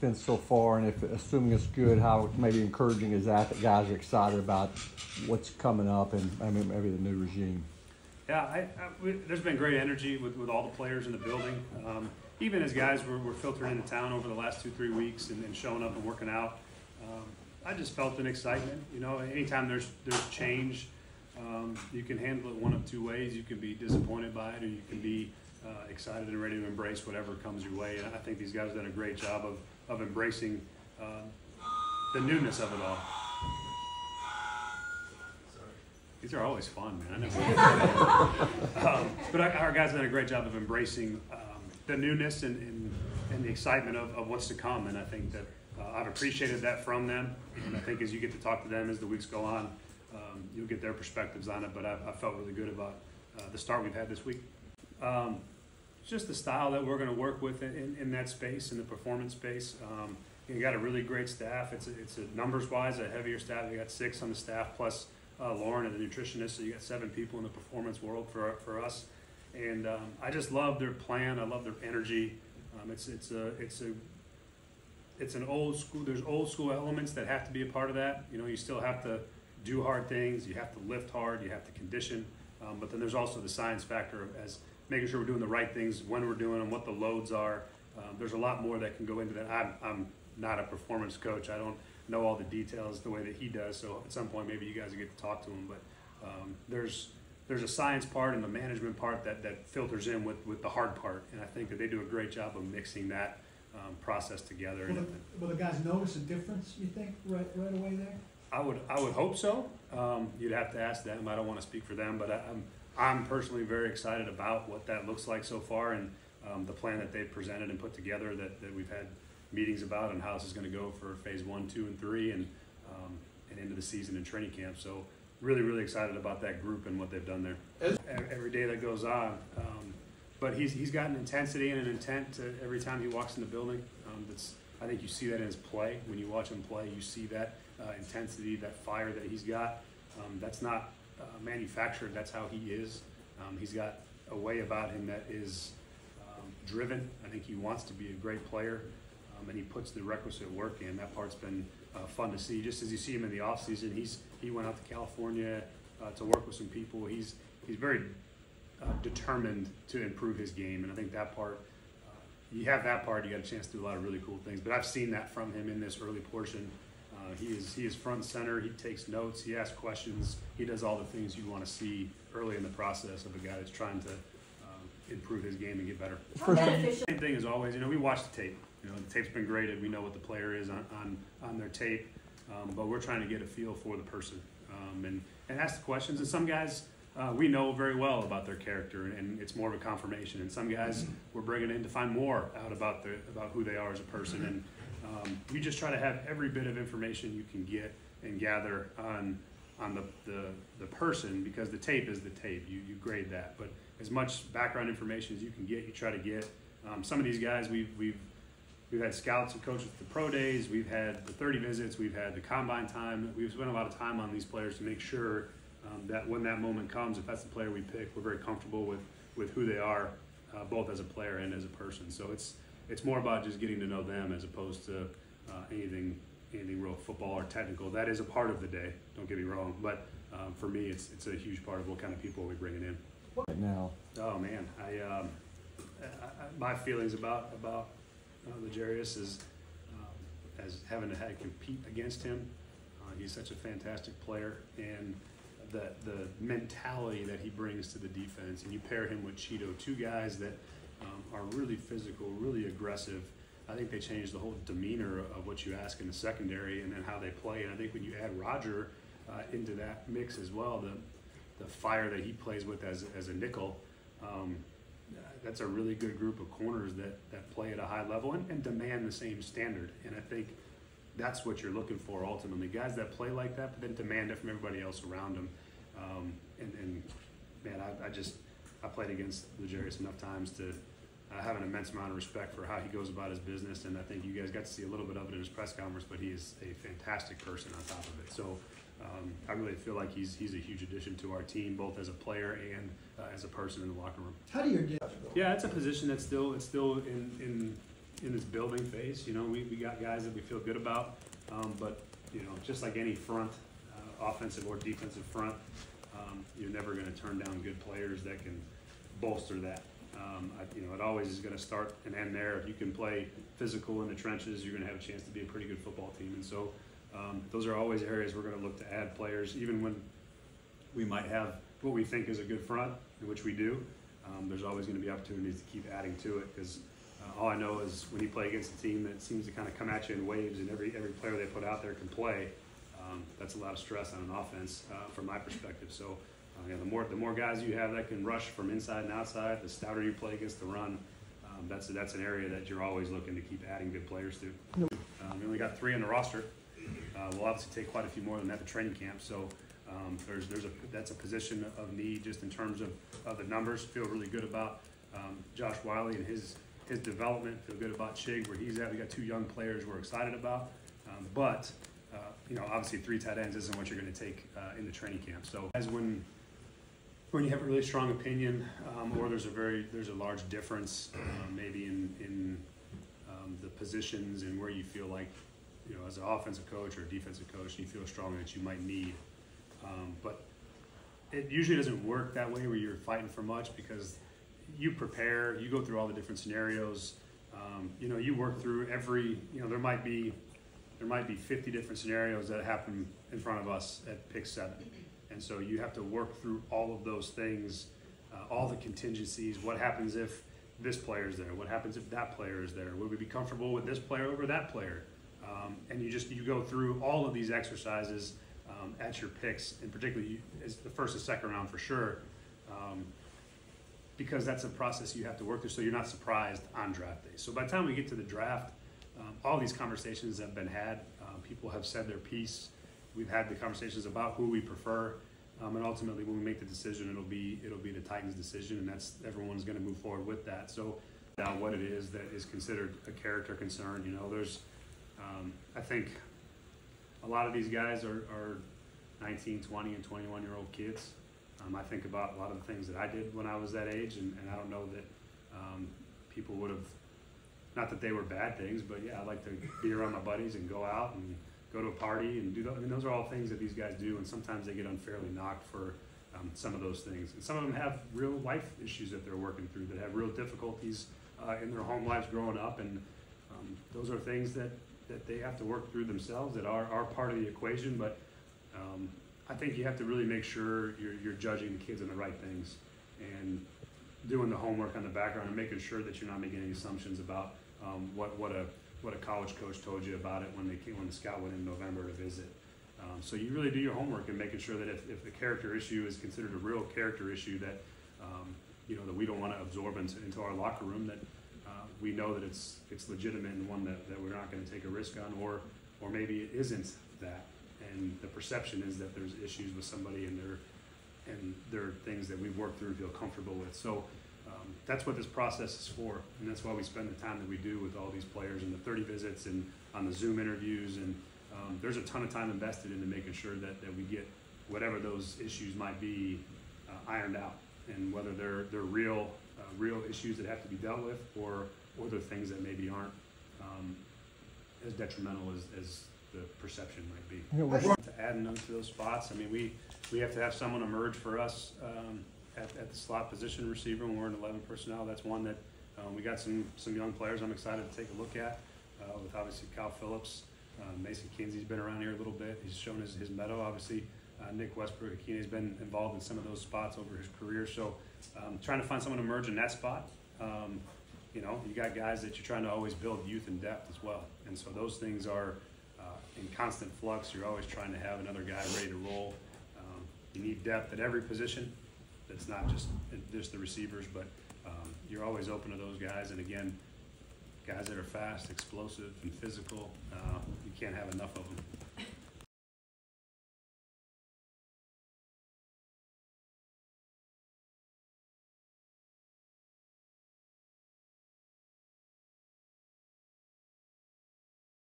Been so far, and if assuming it's good, how maybe encouraging is that guys are excited about what's coming up and maybe the new regime? Yeah, there's been great energy with all the players in the building. Even as guys were filtering into town over the last 2-3 weeks and showing up and working out, I just felt an excitement. You know, anytime there's change, you can handle it one of two ways. You can be disappointed by it, or you can be excited and ready to embrace whatever comes your way. And I think these guys have done a great job of embracing the newness of it all. These are always fun, man. But our guys have done a great job of embracing the newness and the excitement of what's to come. And I think that I've appreciated that from them. And I think as you get to talk to them as the weeks go on, you'll get their perspectives on it. But I felt really good about the start we've had this week. Just the style that we're going to work with in that space, in the performance space. You got a really great staff. It's a numbers-wise a heavier staff. We got 6 on the staff plus Lauren and the nutritionist, so you got 7 people in the performance world for us. And I just love their plan. I love their energy. It's an old school. There's old school elements that have to be a part of that. You know, you still have to do hard things. You have to lift hard. You have to condition. But then there's also the science factor of as making sure we're doing the right things when we're doing them, what the loads are. There's a lot more that can go into that. I'm not a performance coach. I don't know all the details the way that he does. So at some point, maybe you guys will get to talk to him. But there's a science part and the management part that filters in with the hard part. And I think that they do a great job of mixing that process together. Will the guys notice a difference, you think, right away there? I would hope so. You'd have to ask them. I don't want to speak for them, but I'm personally very excited about what that looks like so far, and the plan that they've presented and put together that we've had meetings about, and how this is going to go for phase 1, 2, and 3, and into the season and training camp. So really, really excited about that group and what they've done there. Every day that goes on, but he's got an intensity and an intent to every time he walks in the building. I think you see that in his play. When you watch him play, you see that intensity, that fire that he's got. That's not manufactured. That's how he is. He's got a way about him that is driven. I think he wants to be a great player, and he puts the requisite work in. That part's been fun to see. Just as you see him in the offseason, he went out to California to work with some people. He's very determined to improve his game, and I think that part, you have that part, you got a chance to do a lot of really cool things. But I've seen that from him in this early portion. He is front and center. He takes notes. He asks questions. He does all the things you want to see early in the process of a guy that's trying to improve his game and get better. Same thing as always. You know, we watch the tape. You know, the tape's been graded. We know what the player is on their tape, but we're trying to get a feel for the person and ask the questions. And some guys we know very well about their character, and it's more of a confirmation. And some guys we're bringing in to find more out about who they are as a person. And you just try to have every bit of information you can get and gather on the person, because the tape is the tape. You grade that, but as much background information as you can get, you try to get. Some of these guys we've had scouts and coaches at the pro days. We've had the 30 visits. We've had the combine time. We've spent a lot of time on these players to make sure that when that moment comes, if that's the player we pick, we're very comfortable with who they are, both as a player and as a person. So it's more about just getting to know them as opposed to anything real football or technical. That is a part of the day, don't get me wrong, but for me it's a huge part of what kind of people we're bringing in. Right now. Oh man, my feelings about Legarius is as having to compete against him. He's such a fantastic player, and the mentality that he brings to the defense, and you pair him with Cheeto, two guys that are really physical, really aggressive. I think they changed the whole demeanor of what you ask in the secondary and then how they play. And I think when you add Roger into that mix as well, the fire that he plays with as a nickel, that's a really good group of corners that play at a high level and demand the same standard. And I think that's what you're looking for ultimately. Guys that play like that, but then demand it from everybody else around them. And man, I played against Legarius enough times to have an immense amount of respect for how he goes about his business, and I think you guys got to see a little bit of it in his press conference, but he is a fantastic person on top of it. So I really feel like he's a huge addition to our team, both as a player and as a person in the locker room. How do you get? Yeah, it's a position that's still in in this building phase. You know, we got guys that we feel good about, but you know, just like any front, offensive or defensive front, you're never going to turn down good players that can bolster that. You know, it always is going to start and end there. If you can play physical in the trenches, you're going to have a chance to be a pretty good football team. And so those are always areas we're going to look to add players, even when we might have what we think is a good front, which we do. There's always going to be opportunities to keep adding to it, because all I know is when you play against a team that seems to kind of come at you in waves and every player they put out there can play, that's a lot of stress on an offense from my perspective. So yeah, the more guys you have that can rush from inside and outside, the stouter you play against the run. That's an area that you're always looking to keep adding good players to. We only got 3 on the roster. We'll obviously take quite a few more than that at the training camp. So that's a position of need just in terms of the numbers. Feel really good about Josh Wiley and his development. Feel good about Chig where he's at. We got 2 young players we're excited about, but you know, obviously 3 tight ends isn't what you're going to take in the training camp. So as when you have a really strong opinion, or there's a large difference maybe in the positions and where you feel like, you know, as an offensive coach or a defensive coach, you feel strongly that you might need. But it usually doesn't work that way where you're fighting for much, because you prepare, you go through all the different scenarios. You know, you work through every, you know, there might be 50 different scenarios that happen in front of us at pick 7. And so you have to work through all of those things, all the contingencies. What happens if this player is there? What happens if that player is there? Would we be comfortable with this player over that player? And you go through all of these exercises at your picks, and particularly as the first and second round for sure, because that's a process you have to work through, so you're not surprised on draft day. So by the time we get to the draft, all these conversations have been had. People have said their piece. We've had the conversations about who we prefer, and ultimately when we make the decision, it'll be the Titans' decision, and that's everyone's going to move forward with that. So now what it is that is considered a character concern, you know, there's I think a lot of these guys are 19, 20, and 21-year-old kids. I think about a lot of the things that I did when I was that age, and I don't know that people would have, not that they were bad things, but yeah, I like to be around my buddies and go out and go to a party and do that. I mean, those are all things that these guys do, and sometimes they get unfairly knocked for some of those things. And some of them have real life issues that they're working through, that have real difficulties in their home lives growing up, and those are things that they have to work through themselves, that are part of the equation. But I think you have to really make sure you're judging the kids on the right things and doing the homework on the background and making sure that you're not making any assumptions about what a college coach told you about it when the scout went in November to visit. So you really do your homework and making sure that if the character issue is considered a real character issue, that you know, that we don't want to absorb into our locker room, that we know that it's legitimate and one that we're not going to take a risk on, or maybe it isn't that, and the perception is that there's issues with somebody and there are things that we've worked through and feel comfortable with. So that's what this process is for, and that's why we spend the time that we do with all these players and the 30 visits and on the Zoom interviews, and there's a ton of time invested into making sure that we get whatever those issues might be ironed out, and whether they're real issues that have to be dealt with, or they're things that maybe aren't as detrimental as the perception might be. To add them to those spots, I mean, we have to have someone emerge for us at the slot position receiver when we're in 11 personnel. That's one that we got some young players I'm excited to take a look at, with obviously Kyle Phillips. Mason Kinsey's been around here a little bit. He's shown his mettle. Obviously, Nick Westbrook-Akine's been involved in some of those spots over his career. So trying to find someone to emerge in that spot. You know, you got guys that you're trying to always build youth and depth as well. And so those things are in constant flux. You're always trying to have another guy ready to roll. You need depth at every position. That's not just the receivers, but you're always open to those guys. And again, guys that are fast, explosive, and physical, you can't have enough of them.